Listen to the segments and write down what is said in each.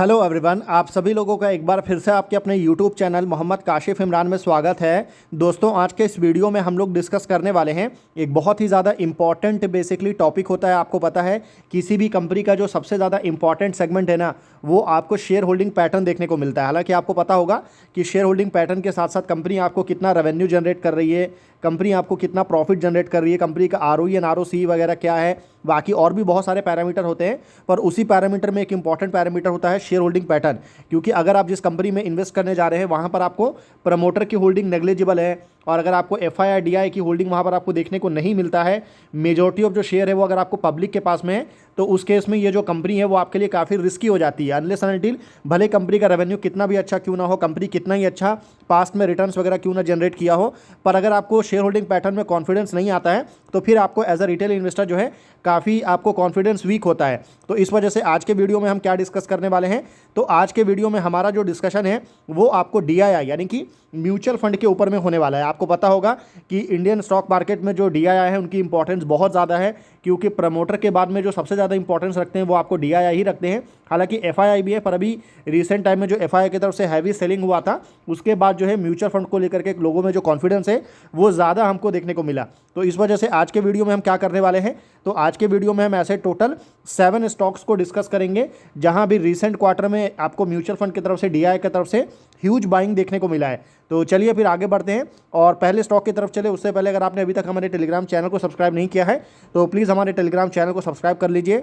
Hello everyone, आप सभी लोगों का एक बार फिर से आपके अपने यूट्यूब चैनल मोहम्मद काशिफ इमरान में स्वागत है। दोस्तों, आज के इस वीडियो में हम लोग डिस्कस करने वाले हैं एक बहुत ही ज़्यादा इम्पॉर्टेंट बेसिकली टॉपिक होता है। आपको पता है किसी भी कंपनी का जो सबसे ज़्यादा इंपॉर्टेंट सेगमेंट है ना, वो आपको शेयर होल्डिंग पैटर्न देखने को मिलता है। हालांकि आपको पता होगा कि शेयर होल्डिंग पैटर्न के साथ साथ कंपनी आपको कितना रेवेन्यू जनरेट कर रही है, कंपनी आपको कितना प्रॉफिट जनरेट कर रही है, कंपनी का ROE एंड ROC वगैरह क्या है, बाकी और भी बहुत सारे पैरामीटर होते हैं। पर उसी पैरामीटर में एक इंपॉर्टेंट पैरामीटर होता है शेयर होल्डिंग पैटर्न। क्योंकि अगर आप जिस कंपनी में इन्वेस्ट करने जा रहे हैं वहाँ पर आपको प्रमोटर की होल्डिंग नेग्लिजिबल है, और अगर आपको FII DI की होल्डिंग वहाँ पर आपको देखने को नहीं मिलता है, मेजॉरिटी ऑफ जो शेयर है वो अगर आपको पब्लिक के पास में है, तो उस केस में ये जो कंपनी है वो आपके लिए काफ़ी रिस्की हो जाती है। अनलेस एंड अनटिल भले कंपनी का रेवेन्यू कितना भी अच्छा क्यों ना हो, कंपनी कितना ही अच्छा पास्ट में रिटर्न्स वगैरह क्यों ना जनरेट किया हो, पर अगर आपको शेयर होल्डिंग पैटर्न में कॉन्फिडेंस नहीं आता है तो फिर आपको एज अ रिटेल इन्वेस्टर जो है काफ़ी आपको कॉन्फिडेंस वीक होता है। तो इस वजह से आज के वीडियो में हम क्या डिस्कस करने वाले हैं, तो आज के वीडियो में हमारा जो डिस्कशन है वो आपको DII यानी कि म्यूचुअल फंड के ऊपर में होने वाला है। आपको पता होगा कि इंडियन स्टॉक मार्केट में जो DII है उनकी इंपॉर्टेंस बहुत ज़्यादा है, क्योंकि प्रमोटर के बाद में जो सबसे ज़्यादा इंपॉर्टेंस रखते हैं वो आपको DII ही रखते हैं। हालांकि FII भी है, पर अभी रिसेंट टाइम में जो FII की तरफ से हैवी सेलिंग हुआ था उसके बाद जो है म्यूचुअल फंड को लेकर के लोगों में जो कॉन्फिडेंस है वो ज़्यादा हमको देखने को मिला। तो इस वजह से आज के वीडियो में हम क्या करने वाले हैं, तो आज के वीडियो में हम ऐसे टोटल 7 स्टॉक्स को डिस्कस करेंगे जहां भी रिसेंट क्वार्टर में आपको म्यूचुअल फंड की तरफ से DII की तरफ से ह्यूज बाइंग देखने को मिला है। तो चलिए फिर आगे बढ़ते हैं और पहले स्टॉक की तरफ चले। उससे पहले अगर आपने अभी तक हमारे टेलीग्राम चैनल को सब्सक्राइब नहीं किया है तो प्लीज़ हमारे टेलीग्राम चैनल को सब्सक्राइब कर लीजिए।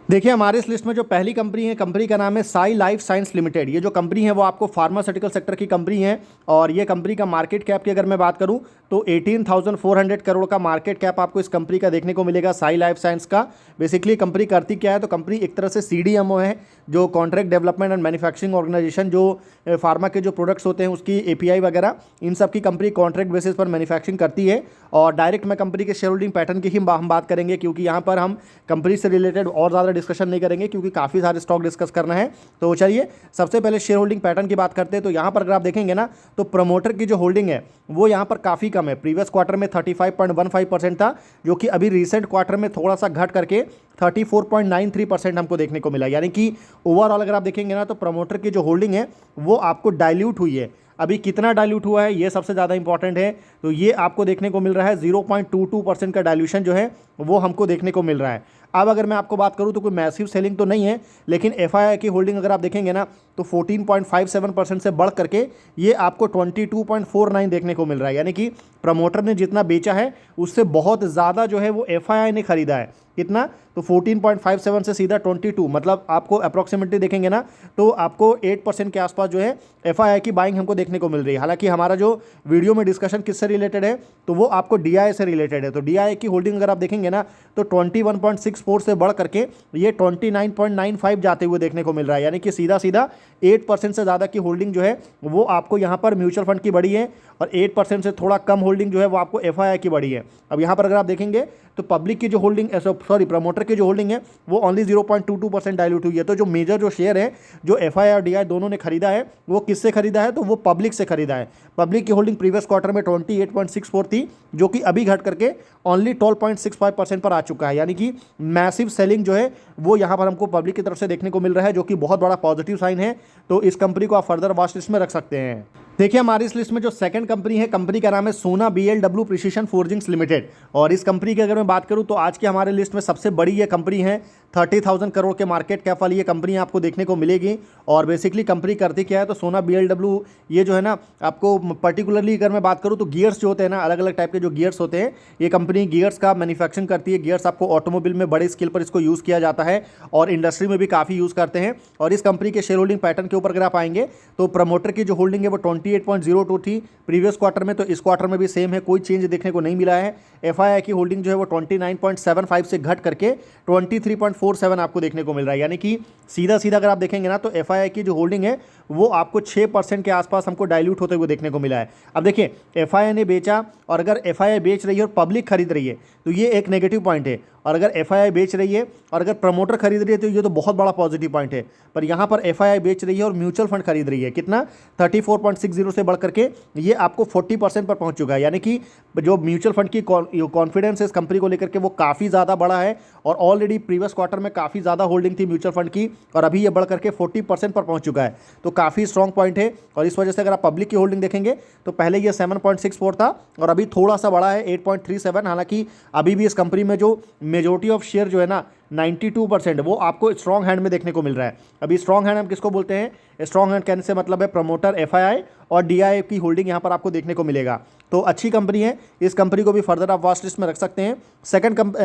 देखिए, हमारे इस लिस्ट में जो पहली कंपनी है, कंपनी का नाम है साई लाइफ साइंस लिमिटेड। ये जो कंपनी है वो आपको फार्मास्यूटिकल सेक्टर की कंपनी है, और ये कंपनी का मार्केट कैप की अगर मैं बात करूं तो 18,400 करोड़ का मार्केट कैप आपको इस कंपनी का देखने को मिलेगा, साई लाइफ साइंस का। बेसिकली कंपनी करती क्या है, तो कंपनी एक तरह से CDMO है, जो contract development and manufacturing organization, जो फार्मा के जो प्रोडक्ट्स होते हैं उसकी API वगैरह इन सब की कंपनी कॉन्ट्रैक्ट बेसिस पर मैन्युफैक्चरिंग करती है। और डायरेक्ट में कंपनी के शेयर होल्डिंग पैटर्न की ही हम बात करेंगे, क्योंकि यहाँ पर हम कंपनी से रिलेटेड और ज़्यादा डिस्कशन नहीं करेंगे क्योंकि काफ़ी सारे स्टॉक डिस्कस करना है। तो चलिए सबसे पहले शेयर होल्डिंग पैटर्न की बात करते हैं। तो यहाँ पर अगर आप देखेंगे ना, तो प्रमोटर की जो होल्डिंग है वो यहाँ पर काफ़ी कम है। प्रीवियस क्वार्टर में 35.15% था, जो कि अभी रिसेंट क्वार्टर में थोड़ा सा घट करके 34.93% हमको देखने को मिला। यानी कि ओवरऑल अगर आप देखेंगे ना, तो प्रमोटर की जो होल्डिंग है वो आपको डाइल्यूट हुई है। अभी कितना डाइल्यूट हुआ है ये सबसे ज़्यादा इंपॉर्टेंट है। तो ये आपको देखने को मिल रहा है 0.22% का डाइल्यूशन जो है वो हमको देखने को मिल रहा है। अब अगर मैं आपको बात करूं तो कोई मैसिव सेलिंग तो नहीं है, लेकिन FII की होल्डिंग अगर आप देखेंगे ना, तो 14.57% से बढ़ करके ये आपको 22.49 देखने को मिल रहा है। यानी कि प्रमोटर ने जितना बेचा है उससे बहुत ज़्यादा जो है वो FII ने खरीदा है। कितना, तो 14.57 से सीधा 22, मतलब आपको अप्रॉक्सीमेटली देखेंगे ना तो आपको 8% के आसपास जो है FII की बाइंग हमको देखने को मिल रही है। हालांकि हमारा जो वीडियो में डिस्कशन किससे रिलेटेड है, तो वो आपको DII से रिलेटेड है। तो DII की होल्डिंग अगर आप देखेंगे ना, तो 21.64 से बढ़ करके ये 29.95 जाते हुए देखने को मिल रहा है। यानी कि सीधा सीधा 8% से ज़्यादा की होल्डिंग जो है वो आपको यहाँ पर म्यूचुअल फंड की बढ़ी है, और 8% से थोड़ा कम होल्डिंग जो है वो आपको FII की बढ़ी है। अब यहाँ पर अगर आप देखेंगे तो पब्लिक की जो होल्डिंग, प्रमोटर की जो होल्डिंग है वो ओनली 0.22% डाइल्यूट हुई है। तो जो मेजर जो शेयर है जो FII और DII दोनों ने खरीदा है वो किससे खरीदा है, तो वो पब्लिक से खरीदा है। पब्लिक की होल्डिंग प्रीवियस क्वार्टर में 28.64 थी, जो कि अभी घट करके ओनली 12.65% पर आ चुका है। यानी कि मैसिव सेलिंग जो है वो यहाँ पर हमको पब्लिक की तरफ से देखने को मिल रहा है, जो कि बहुत बड़ा पॉजिटिव साइन है। तो इस कंपनी को आप फर्दर वॉच लिस्ट में रख सकते हैं। देखिए, हमारी इस लिस्ट में जो सेकंड कंपनी है, कंपनी का नाम है सोना BLW प्रिसिशन फोर्जिंग्स लिमिटेड। और इस कंपनी की अगर मैं बात करूं तो आज की हमारे लिस्ट में सबसे बड़ी ये कंपनी है। 30,000 करोड़ के मार्केट कैप वाली ये कंपनी आपको देखने को मिलेगी। और बेसिकली कंपनी करती क्या है, तो सोना BLW ये जो है ना, आपको पर्टिकुलरली अगर मैं बात करूँ तो गियर्स जो होते हैं ना, अलग अलग टाइप के जो गियर्स होते हैं, ये कंपनी गियर्स का मैन्युफैक्चरिंग करती है। गियर्स आपको ऑटोमोबाइल में बड़े स्केल पर इसको यूज़ किया जाता है और इंडस्ट्री में भी काफ़ी यूज़ करते हैं। और इस कंपनी के शेयर होल्डिंग पैटर्न के ऊपर अगर आप आएंगे तो प्रमोटर की जो होल्डिंग है वो 28.02 थी प्रीवियस क्वार्टर में, तो इस क्वार्टर में भी सेम है, कोई चेंज देखने को नहीं मिला है। FII की होल्डिंग जो है वो 29.75 से घट करके 23.47 आपको देखने को मिल रहा है। यानी कि सीधा सीधा अगर आप देखेंगे ना, तो FII की जो होल्डिंग है वो आपको 6% के आसपास हमको डाइल्यूट होते हुए देखने को मिला है। अब देखिए, FII ने बेचा, और अगर FII बेच रही है और पब्लिक खरीद रही है तो ये एक नेगेटिव पॉइंट है। और अगर एफआईआई बेच रही है और अगर प्रमोटर खरीद रही है तो ये तो बहुत बड़ा पॉजिटिव पॉइंट है। पर यहाँ पर एफआईआई बेच रही है और म्यूचुअल फंड खरीद रही है, कितना 34.60 से बढ़ करके ये आपको 40% पर पहुँच चुका है। यानी कि जो म्यूचुअल फंड की कॉन्फिडेंस है इस कंपनी को लेकर के वो काफ़ी ज़्यादा बड़ा है और ऑलरेडी प्रीवियस क्वार्टर में काफ़ी ज़्यादा होल्डिंग थी म्यूचुअल फंड की और अभी ये बढ़ करके 40% पर पहुंच चुका है। तो काफ़ी स्ट्रॉन्ग पॉइंट है और इस वजह से अगर आप पब्लिक की होल्डिंग देखेंगे तो पहले ये 7.64 था और अभी थोड़ा सा बड़ा है 8.37। हालांकि अभी भी इस कंपनी में जो मेजोरिटी ऑफ शेयर जो है ना 92% वो आपको स्ट्रॉन्ग हैंड में देखने को मिल रहा है। अभी स्ट्रॉन्ग हैंड हम किसको बोलते हैं? स्ट्रॉन्ग हैंड कहने से मतलब है प्रमोटर, एफआईआई और डीआईएफ की होल्डिंग यहाँ पर आपको देखने को मिलेगा। तो अच्छी कंपनी है, इस कंपनी को भी फर्दर आप वॉच लिस्ट में रख सकते हैं।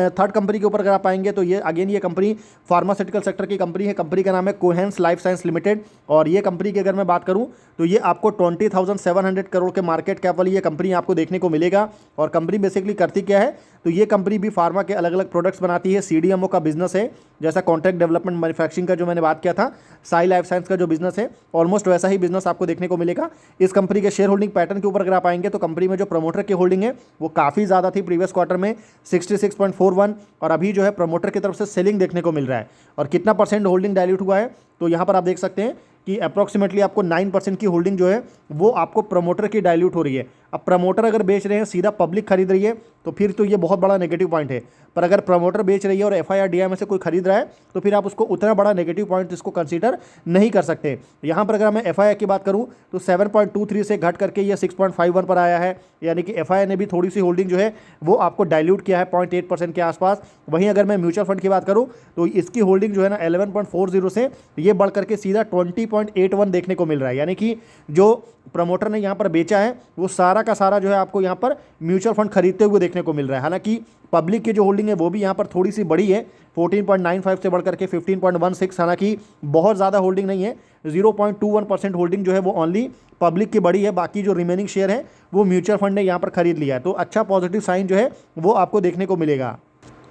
थर्ड कंपनी के ऊपर अगर आप आएंगे तो ये कंपनी फार्मास्यूटिकल सेक्टर की कंपनी है। कंपनी का नाम है कोहेंस लाइफ साइंस लिमिटेड और ये कंपनी की अगर मैं बात करूँ तो ये आपको 20,700 करोड़ के मार्केट कैप वाली ये कंपनी आपको देखने को मिलेगा। और कंपनी बेसिकली करती क्या है? तो ये कंपनी भी फार्मा के अलग अलग प्रोडक्ट्स बनाती है। सीडीएमओ का बिजनेस है, जैसा कॉन्ट्रैक्ट डेवलपमेंट मैन्युफैक्चरिंग का जो मैंने बात किया था, साई लाइफ साइंस का जो बिजनेस है, ऑलमोस्ट वैसा ही बिजनेस आपको देखने को मिलेगा। इस कंपनी के शेयर होल्डिंग पैटर्न के ऊपर अगर आप आएंगे तो कंपनी में जो प्रमोटर की होल्डिंग है वो काफ़ी ज़्यादा थी प्रीवियस क्वार्टर में 66.41 और अभी जो है प्रमोटर की तरफ से सेलिंग देखने को मिल रहा है। और कितना परसेंट होल्डिंग डाइल्यूट हुआ है तो यहाँ पर आप देख सकते हैं कि अप्रॉक्सीमेटली आपको 9% की होल्डिंग जो है वो आपको प्रमोटर की डाइल्यूट हो रही है। अब प्रमोटर अगर बेच रहे हैं, सीधा पब्लिक खरीद रही है तो फिर तो ये बहुत बड़ा नेगेटिव पॉइंट है। पर अगर प्रमोटर बेच रही है और एफआईआई डीआई में से कोई खरीद रहा है तो फिर आप उसको उतना बड़ा नेगेटिव पॉइंट इसको कंसीडर नहीं कर सकते। यहाँ पर अगर मैं एफआईआई की बात करूँ तो 7.23 से घट करके ये 6.51 पर आया है। यानी कि एफआईआई ने भी थोड़ी सी होल्डिंग जो है वो आपको डाइल्यूट किया है 0.8% के आसपास। वहीं अगर मैं म्यूचुअल फंड की बात करूँ तो इसकी होल्डिंग जो है ना 11.40 से ये बढ़ करके सीधा 20.81 देखने को मिल रहा है। यानी कि जो प्रमोटर ने यहाँ पर बेचा है वो सारा का सारा जो है आपको यहाँ पर म्यूचुअल फंड खरीदते हुए देखने को मिल रहा है। हालांकि पब्लिक की जो होल्डिंग है वो भी यहाँ पर थोड़ी सी बड़ी है, 14.95 से बढ़ करके 15.16। हालांकि बहुत ज़्यादा होल्डिंग नहीं है, 0.21% होल्डिंग जो है वो ओनली पब्लिक की बड़ी है। बाकी जो रिमेनिंग शेयर है वो म्यूचुअल फंड ने यहाँ पर खरीद लिया है। तो अच्छा पॉजिटिव साइन जो है वो आपको देखने को मिलेगा।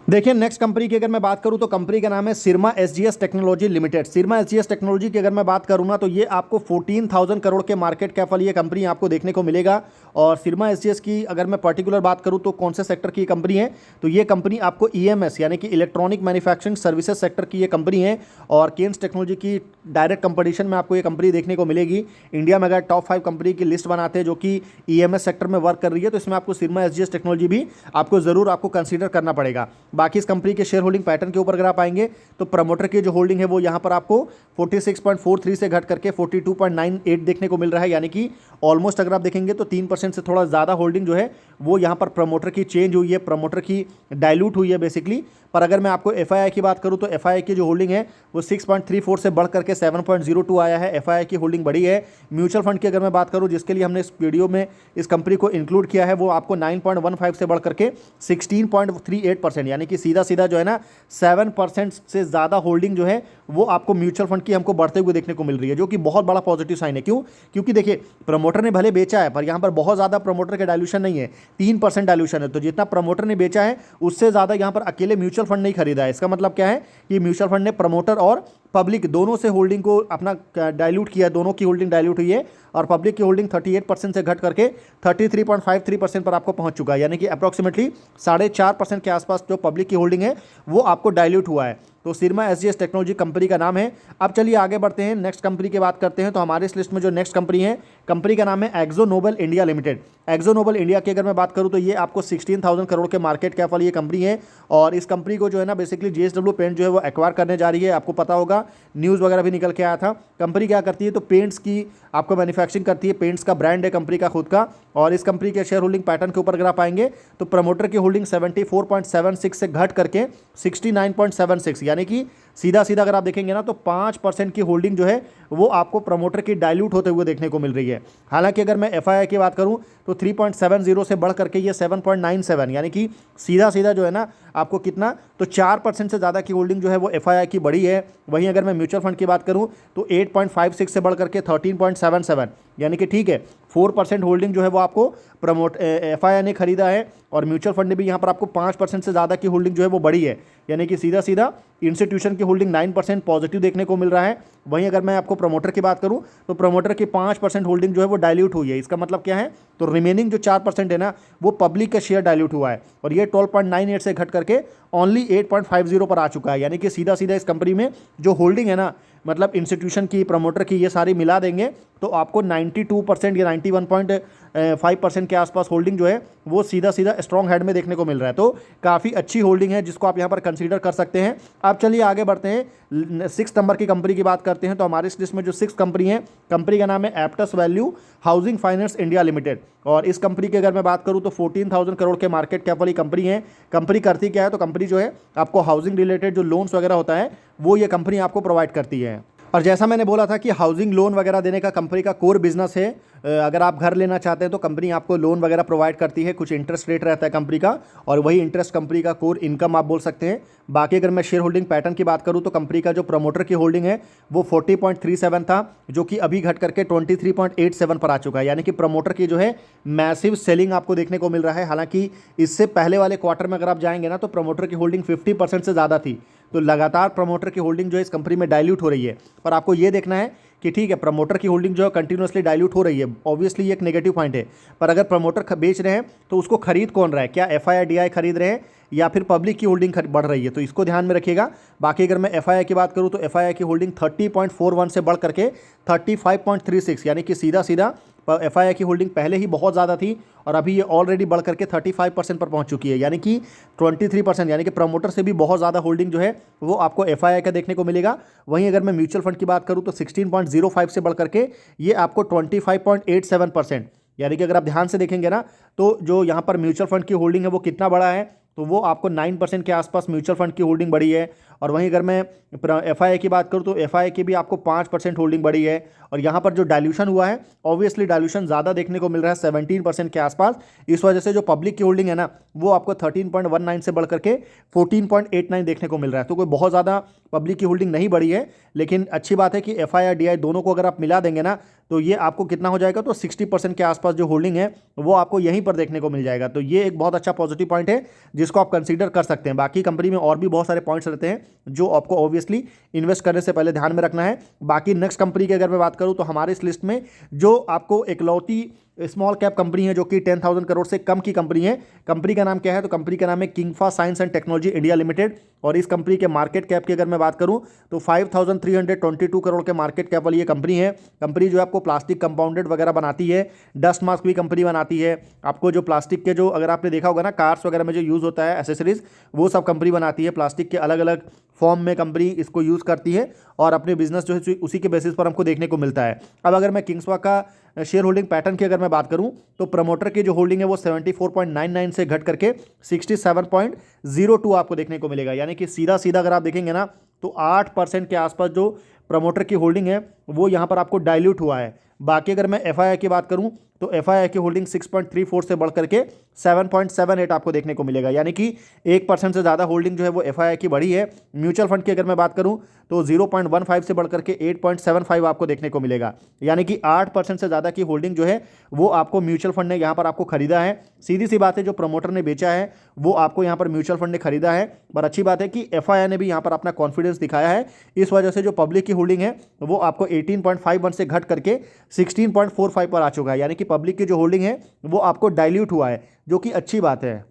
देखिए नेक्स्ट कंपनी की अगर मैं बात करूं तो कंपनी का नाम है Syrma SGS technology limited. Syrma SGS technology की अगर मैं बात करूं ना तो ये आपको 14,000 करोड़ के मार्केट कैप वाली ये कंपनी आपको देखने को मिलेगा। और सिरमा एसजीएस की अगर मैं पर्टिकुलर बात करूं तो कौन से सेक्टर की कंपनी है तो ये कंपनी आपको ईएमएस यानी कि इलेक्ट्रॉनिक मैन्युफैक्चरिंग सर्विसेज सेक्टर की ये कंपनी है। और केन्स टेक्नोलॉजी की डायरेक्ट कंपटीशन में आपको ये कंपनी देखने को मिलेगी। इंडिया में अगर टॉप 5 कंपनी की लिस्ट बनाते हैं जो कि ईएमएस सेक्टर में वर्क कर रही है तो इसमें आपको सिरमा एसजीएस टेक्नोलॉजी भी आपको ज़रूर आपको कंसीडर करना पड़ेगा। बाकी इस कंपनी के शेयर होल्डिंग पैटर्न के ऊपर अगर आप आएंगे तो प्रमोटर की जो होल्डिंग है वो यहाँ पर आपको 46.43 से घट करके 42.98 देखने को मिल रहा है। यानी कि ऑलमोस्ट अगर आप देखेंगे तो 3% से थोड़ा ज़्यादा होल्डिंग जो है वो यहाँ पर प्रमोटर की चेंज हुई है, प्रमोटर की डाइल्यूट हुई है बेसिकली। पर अगर मैं आपको एफआईआई की बात करूँ तो एफआईआई की जो होल्डिंग है वो 6.34 से बढ़ करके 7.02 आया है। एफआईआई की होल्डिंग बड़ी है। म्यूचुअल फंड की अगर मैं बात करूँ जिसके लिए हमने इस वीडियो में इस कंपनी को इंक्लूड किया है वो आपको 9.15 से बढ़ करके 16.38% यानी कि सीधा सीधा जो है ना 7% से ज़्यादा होल्डिंग जो है वो आपको म्यूचुअल फंड की हमको बढ़ते हुए देखने को मिल रही है, जो कि बहुत बड़ा पॉजिटिव साइन है। क्यों? क्योंकि देखिए प्रमोटर ने भले बेचा है पर यहाँ पर बहुत ज़्यादा प्रमोटर का डाइल्यूशन नहीं है, 3% डाइल्यूशन है। तो जितना प्रमोटर ने बेचा है उससे ज़्यादा यहाँ पर अकेले म्यूचुअल फंड नहीं खरीदा है। इसका मतलब क्या है कि म्यूचुअल फंड ने प्रमोटर और पब्लिक दोनों से होल्डिंग को अपना डाइल्यूट किया, दोनों की होल्डिंग डाइल्यूट हुई है। और पब्लिक की होल्डिंग 38% से घट करके 33.53% पर आपको पहुंच चुका है। यानी कि अप्रॉक्सीमेटली 4.5% के आसपास जो पब्लिक की होल्डिंग है वो आपको डाइल्यूट हुआ है। तो सिरमा एसजीएस टेक्नोलॉजी कंपनी का नाम है। अब चलिए आगे बढ़ते हैं, नेक्स्ट कंपनी की बात करते हैं। तो हमारे इस लिस्ट में जो नेक्स्ट कंपनी है, कंपनी का नाम है Akzo Nobel India limited. Akzo Nobel India की अगर मैं बात करूं तो ये आपको 16,000 करोड़ के मार्केट कैप वाली ये कंपनी है। और इस कंपनी को जो है ना बेसिकली जेएसडब्ल्यू पेंट जो है वो एक्वायर करने जा रही है। आपको पता होगा, न्यूज़ वगैरह भी निकल के आया था। कंपनी क्या करती है तो पेंट्स की आपको मैन्युफैक्चरिंग करती है, पेंट्स का ब्रांड है कंपनी का खुद का। और इस कंपनी के शेयर होल्डिंग पैटर्न के ऊपर अगर आप आएंगे तो प्रमोटर की होल्डिंग 74.76 से घट करके 69.76 यानी कि सीधा सीधा अगर आप देखेंगे ना तो 5% की होल्डिंग जो है वो आपको प्रमोटर की डाइल्यूट होते हुए देखने को मिल रही है। हालांकि अगर मैं एफआईआई की बात करूं तो 3.70 से बढ़ करके ये 7.97 यानी कि सीधा सीधा जो है ना आपको कितना तो 4% से ज़्यादा की होल्डिंग जो है वो एफआईआई की बड़ी है। वहीं अगर मैं म्यूचुअल फंड की बात करूं तो 8.56 से बढ़ करके 13.77 यानी कि ठीक है 4% होल्डिंग जो है वो आपको एफआईआई ने खरीदा है। और म्यूचुअल फंड ने भी यहाँ पर आपको 5% से ज़्यादा की होल्डिंग जो है वो बड़ी है। यानी कि सीधा सीधा इंस्टीट्यूशन की होल्डिंग 9% पॉजिटिव देखने को मिल रहा है वहीं अगर मैं आपको प्रमोटर की बात करूं तो प्रमोटर की 5% होल्डिंग जो है वो डाइल्यूट हुई है। इसका मतलब क्या है, तो रिमेनिंग जो 4% है ना वो पब्लिक का शेयर डाइल्यूट हुआ है और ये 12.98 से घट करके ओनली 8.50 पर आ चुका है। यानी कि सीधा सीधा इस कंपनी में जो होल्डिंग है ना, मतलब इंस्टीट्यूशन की, प्रमोटर की, ये सारी मिला देंगे तो आपको 92% या 91.5% के आसपास होल्डिंग जो है वो सीधा सीधा स्ट्रॉन्ग हेड में देखने को मिल रहा है। तो काफ़ी अच्छी होल्डिंग है जिसको आप यहाँ पर कंसीडर कर सकते हैं। अब चलिए आगे बढ़ते हैं, 6 नंबर की कंपनी की बात करते हैं। तो हमारे इस लिस्ट में जो 6 कंपनी है, कंपनी का नाम है Aptus value housing finance India limited. और इस कंपनी की अगर मैं बात करूँ तो 14,000 करोड़ के मार्केट कैप वाली कंपनी है। कंपनी करती क्या है, तो कंपनी जो है आपको हाउसिंग रिलेटेड जो लोन्स वगैरह होता है वो ये कंपनी आपको प्रोवाइड करती है। और जैसा मैंने बोला था कि हाउसिंग लोन वगैरह देने का कंपनी का कोर बिजनेस है। अगर आप घर लेना चाहते हैं तो कंपनी आपको लोन वगैरह प्रोवाइड करती है, कुछ इंटरेस्ट रेट रहता है कंपनी का और वही इंटरेस्ट कंपनी का कोर इनकम आप बोल सकते हैं। बाकी अगर मैं शेयर होल्डिंग पैटर्न की बात करूं तो कंपनी का जो प्रमोटर की होल्डिंग है वो 40.37 था, जो कि अभी घट करके 23.87 पर आ चुका है। यानी कि प्रमोटर की जो है मैसिव सेलिंग आपको देखने को मिल रहा है। हालांकि इससे पहले वाले क्वार्टर में अगर आप जाएंगे ना तो प्रमोटर की होल्डिंग 50% से ज़्यादा थी। तो लगातार प्रमोटर की होल्डिंग जो है इस कंपनी में डाइल्यूट हो रही है। पर आपको ये देखना है कि ठीक है, प्रमोटर की होल्डिंग जो है कंटिन्यूसली डाइल्यूट हो रही है, ऑब्वियसली ये एक नेगेटिव पॉइंट है। पर अगर प्रमोटर बेच रहे हैं तो उसको खरीद कौन रहा है, क्या एफआईआई डीआई खरीद रहे हैं या फिर पब्लिक की होल्डिंग बढ़ रही है, तो इसको ध्यान में रखिएगा। बाकी अगर मैं एफआईआई की बात करूं तो एफआईआई की होल्डिंग 30.41 से बढ़ करके 35.36, यानी कि सीधा सीधा एफआईआई की होल्डिंग पहले ही बहुत ज़्यादा थी और अभी ये ऑलरेडी बढ़ करके 35% पर पहुंच चुकी है। यानी कि 23%, यानी कि प्रमोटर से भी बहुत ज़्यादा होल्डिंग जो है वो आपको एफआईआई का देखने को मिलेगा। वहीं अगर मैं म्यूचुअल फंड की बात करूं तो 16.05 से बढ़ करके ये आपको 25.87%, यानी कि अगर आप ध्यान से देखेंगे ना तो जो यहाँ पर म्यूचुअल फंड की होल्डिंग है वो कितना बड़ा है, तो वो आपको 9% के आसपास म्यूचुअल फंड की होल्डिंग बढ़ी है। और वहीं अगर मैं एफआईआई की बात करूं तो एफआईआई की भी आपको 5% होल्डिंग बढ़ी है। और यहाँ पर जो डाइल्यूशन हुआ है, ऑब्वियसली डाइल्यूशन ज़्यादा देखने को मिल रहा है 17% के आसपास। इस वजह से जो पब्लिक की होल्डिंग है ना वो आपको 13.19 से बढ़ करके 14.89 देखने को मिल रहा है। तो कोई बहुत ज़्यादा पब्लिक की होल्डिंग नहीं बढ़ी है, लेकिन अच्छी बात है कि एफआईआई डीआई दोनों को अगर आप मिला देंगे ना तो ये आपको कितना हो जाएगा, तो 60% के आसपास जो होल्डिंग है वो आपको यहीं पर देखने को मिल जाएगा। तो ये एक बहुत अच्छा पॉजिटिव पॉइंट है जिसको आप कंसीडर कर सकते हैं। बाकी कंपनी में और भी बहुत सारे पॉइंट्स रहते हैं जो आपको ऑब्वियसली इन्वेस्ट करने से पहले ध्यान में रखना है। बाकी नेक्स्ट कंपनी की अगर मैं बात करूं तो हमारे इस लिस्ट में जो आपको इकलौती स्मॉल कैप कंपनी है जो कि 10,000 करोड़ से कम की कंपनी है, कंपनी का नाम क्या है, तो कंपनी का नाम है Kingfa science and technology India limited. और इस कंपनी के मार्केट कैप की अगर मैं बात करूं तो 5,322 करोड़ के मार्केट कैप वाली ये कंपनी है। कंपनी जो है आपको प्लास्टिक कंपाउंडेड वगैरह बनाती है, डस्ट मास्क भी कंपनी बनाती है। आपको जो प्लास्टिक के जो, अगर आपने देखा होगा ना कार्स वगैरह में जो यूज़ होता है एसेसरीज, वो सब कंपनी बनाती है। प्लास्टिक के अलग अलग फॉर्म में कंपनी इसको यूज़ करती है और अपने बिजनेस जो है उसी के बेसिस पर हमको देखने को मिलता है। अब अगर मैं किंग्सवा का शेयर होल्डिंग पैटर्न की अगर मैं बात करूं तो प्रमोटर की जो होल्डिंग है वो 74.99 से घट करके 67.02 आपको देखने को मिलेगा। यानी कि सीधा सीधा अगर आप देखेंगे ना तो 8% के आसपास जो प्रमोटर की होल्डिंग है वो यहाँ पर आपको डाइल्यूट हुआ है। बाकी अगर मैं एफआईआई की बात करूं तो एफआईआई की होल्डिंग 6.34 से बढ़ करके 7.78 आपको देखने को मिलेगा। यानी कि 1% से ज़्यादा होल्डिंग जो है वो एफआईआई की बढ़ी है। म्यूचुअल फंड की अगर मैं बात करूं तो 0.15 से बढ़ करके 8.75 आपको देखने को मिलेगा। यानी कि 8% से ज़्यादा की होल्डिंग जो है वो आपको म्यूचुअल फंड ने यहाँ पर आपको खरीदा है। सीधी सी बात है, जो प्रमोटर ने बेचा है वो आपको यहाँ पर म्यूचुअल फंड ने खरीदा है। पर अच्छी बात है कि एफआईआई ने भी यहाँ पर अपना कॉन्फिडेंस दिखाया है। इस वजह से जो पब्लिक की होल्डिंग है वो आपको 18.51 से घट करके 16.45 पर आ चुका है। यानी कि पब्लिक की जो होल्डिंग है वो आपको डाइल्यूट हुआ है, जो कि अच्छी बात है।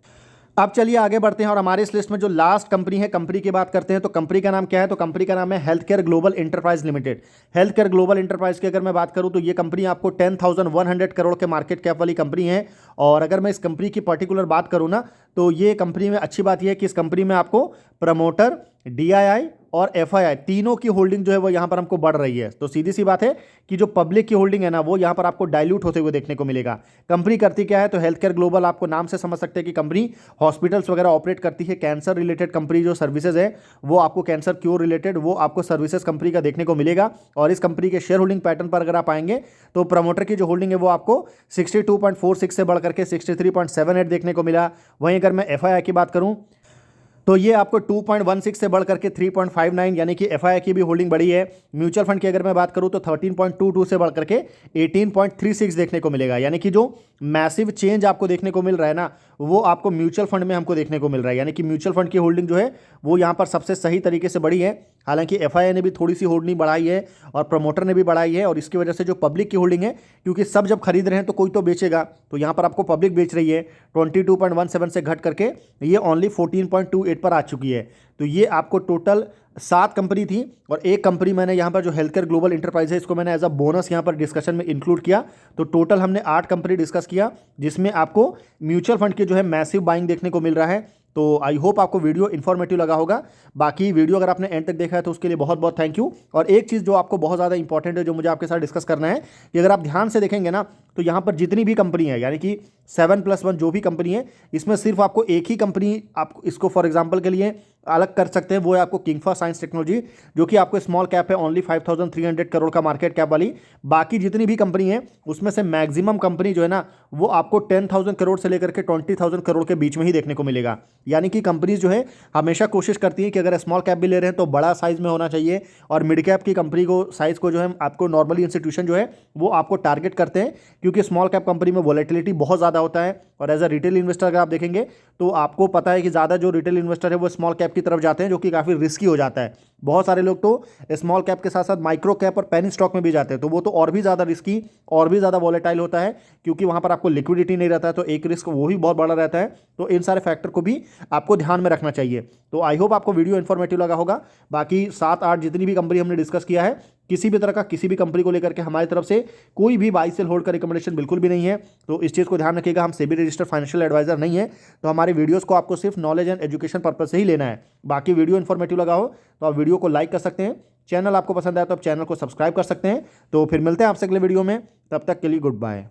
अब चलिए आगे बढ़ते हैं और हमारे इस लिस्ट में जो लास्ट कंपनी है, कंपनी की बात करते हैं। तो कंपनी का नाम क्या है, तो कंपनी का नाम है health care global enterprise limited. Health care global enterprise की अगर मैं बात करूं तो ये कंपनी आपको 10,100 करोड़ के मार्केट कैप वाली कंपनी है। और अगर मैं इस कंपनी की पर्टिकुलर बात करूं ना तो ये कंपनी में अच्छी बात यह है कि इस कंपनी में आपको प्रमोटर, डीआईआई और एफआईआई तीनों की होल्डिंग जो है वो यहाँ पर हमको बढ़ रही है। तो सीधी सी बात है कि जो पब्लिक की होल्डिंग है ना वो यहाँ पर आपको डाइल्यूट होते हुए देखने को मिलेगा। कंपनी करती क्या है, तो हेल्थ केयर ग्लोबल, आपको नाम से समझ सकते हैं कि कंपनी हॉस्पिटल्स वगैरह ऑपरेट करती है। कैंसर रिलेटेड कंपनी जो सर्विसेज है वो आपको कैंसर क्योर रिलेटेड वो आपको सर्विसेज कंपनी का देखने को मिलेगा। और इस कंपनी के शेयर होल्डिंग पैटर्न पर अगर आप आएंगे तो प्रमोटर की जो होल्डिंग है वो आपको 62.46 से बढ़ करके 63.78 देखने को मिला। वहीं अगर मैं एफआईआई की बात करूँ तो ये आपको 2.16 से बढ़ करके 3.59, यानी कि एफआईआई की भी होल्डिंग बढ़ी है। म्यूचुअल फंड की अगर मैं बात करूं तो 13.22 से बढ़ करके 18.36 देखने को मिलेगा। यानी कि जो मैसिव चेंज आपको देखने को मिल रहा है ना वो आपको म्यूचुअल फंड में हमको देखने को मिल रहा है। यानी कि म्यूचुअल फंड की होल्डिंग जो है वो यहाँ पर सबसे सही तरीके से बढ़ी है। हालांकि एफआईआई ने भी थोड़ी सी होल्डिंग बढ़ाई है और प्रमोटर ने भी बढ़ाई है, और इसकी वजह से जो पब्लिक की होल्डिंग है, क्योंकि सब जब खरीद रहे हैं तो कोई तो बेचेगा, तो यहाँ पर आपको पब्लिक बेच रही है 22.17 से घट करके ये ओनली 14.28 पर आ चुकी है। तो ये आपको टोटल 7 कंपनी थी, और एक कंपनी मैंने यहाँ पर जो हेल्थ केयर ग्लोबल इंटरप्राइज है इसको मैंने एज अ बोनस यहाँ पर डिस्कशन में इंक्लूड किया। तो टोटल हमने 8 कंपनी डिस्कस किया, जिसमें आपको म्यूचुअल फंड के जो है मैसिव बाइंग देखने को मिल रहा है। तो आई होप आपको वीडियो इन्फॉर्मेटिव लगा होगा। बाकी वीडियो अगर आपने एंड तक देखा है तो उसके लिए बहुत बहुत थैंक यू। और एक चीज़ जो आपको बहुत ज़्यादा इंपॉर्टेंट है, जो मुझे आपके साथ डिस्कस करना है, कि अगर आप ध्यान से देखेंगे ना, तो यहाँ पर जितनी भी कंपनी है, यानी कि 7+1 जो भी कंपनी है, इसमें सिर्फ आपको एक ही कंपनी, आप इसको फॉर एग्जांपल के लिए अलग कर सकते हैं, वो है आपको किंगफा साइंस टेक्नोलॉजी, जो कि आपको स्मॉल कैप है, ओनली 5300 करोड़ का मार्केट कैप वाली। बाकी जितनी भी कंपनी है उसमें से मैक्सिमम कंपनी जो है ना, वो आपको 10,000 करोड़ से लेकर के 20,000 करोड़ के बीच में ही देखने को मिलेगा। यानी कि कंपनीज जो है हमेशा कोशिश करती है कि अगर स्मॉल कैप भी ले रहे हैं तो बड़ा साइज में होना चाहिए, और मिड कैप की कंपनी को साइज को जो है आपको नॉर्मली इंस्टीट्यूशन जो है वो आपको टारगेट करते हैं, क्योंकि स्मॉल कैप कंपनी में वॉलेटिलिटी बहुत ज़्यादा होता है। और एज अ रिटेल इन्वेस्टर अगर आप देखेंगे तो आपको पता है कि ज़्यादा जो रिटेल इन्वेस्टर है वो स्मॉल कैप की तरफ जाते हैं, जो कि काफ़ी रिस्की हो जाता है। बहुत सारे लोग तो स्मॉल कैप के साथ साथ माइक्रो कैप और पेनी स्टॉक में भी जाते हैं, तो वो तो और भी ज़्यादा रिस्की और भी ज़्यादा वॉलेटाइल होता है, क्योंकि वहाँ पर आपको लिक्विडिटी नहीं रहता है, तो एक रिस्क वो भी बहुत बड़ा रहता है। तो इन सारे फैक्टर को भी आपको ध्यान में रखना चाहिए। तो आई होप आपको वीडियो इन्फॉर्मेटिव लगा होगा। बाकी 7-8 जितनी भी कंपनी हमने डिस्कस किया है, किसी भी तरह का किसी भी कंपनी को लेकर के हमारी तरफ से कोई भी बाई सेल होल्ड का रिकमेंडेशन बिल्कुल भी नहीं है। तो इस चीज़ को ध्यान रखिएगा, हम सेबी रजिस्टर्ड फाइनेंशियल एडवाइजर नहीं है, तो हमारे वीडियोस को आपको सिर्फ नॉलेज एंड एजुकेशन पर्पज से ही लेना है। बाकी वीडियो इन्फॉर्मेटिव लगा हो तो आप वीडियो को लाइक कर सकते हैं, चैनल आपको पसंद आया तो आप चैनल को सब्सक्राइब कर सकते हैं। तो फिर मिलते हैं आपसे अगले वीडियो में, तब तक के लिए गुड बाय।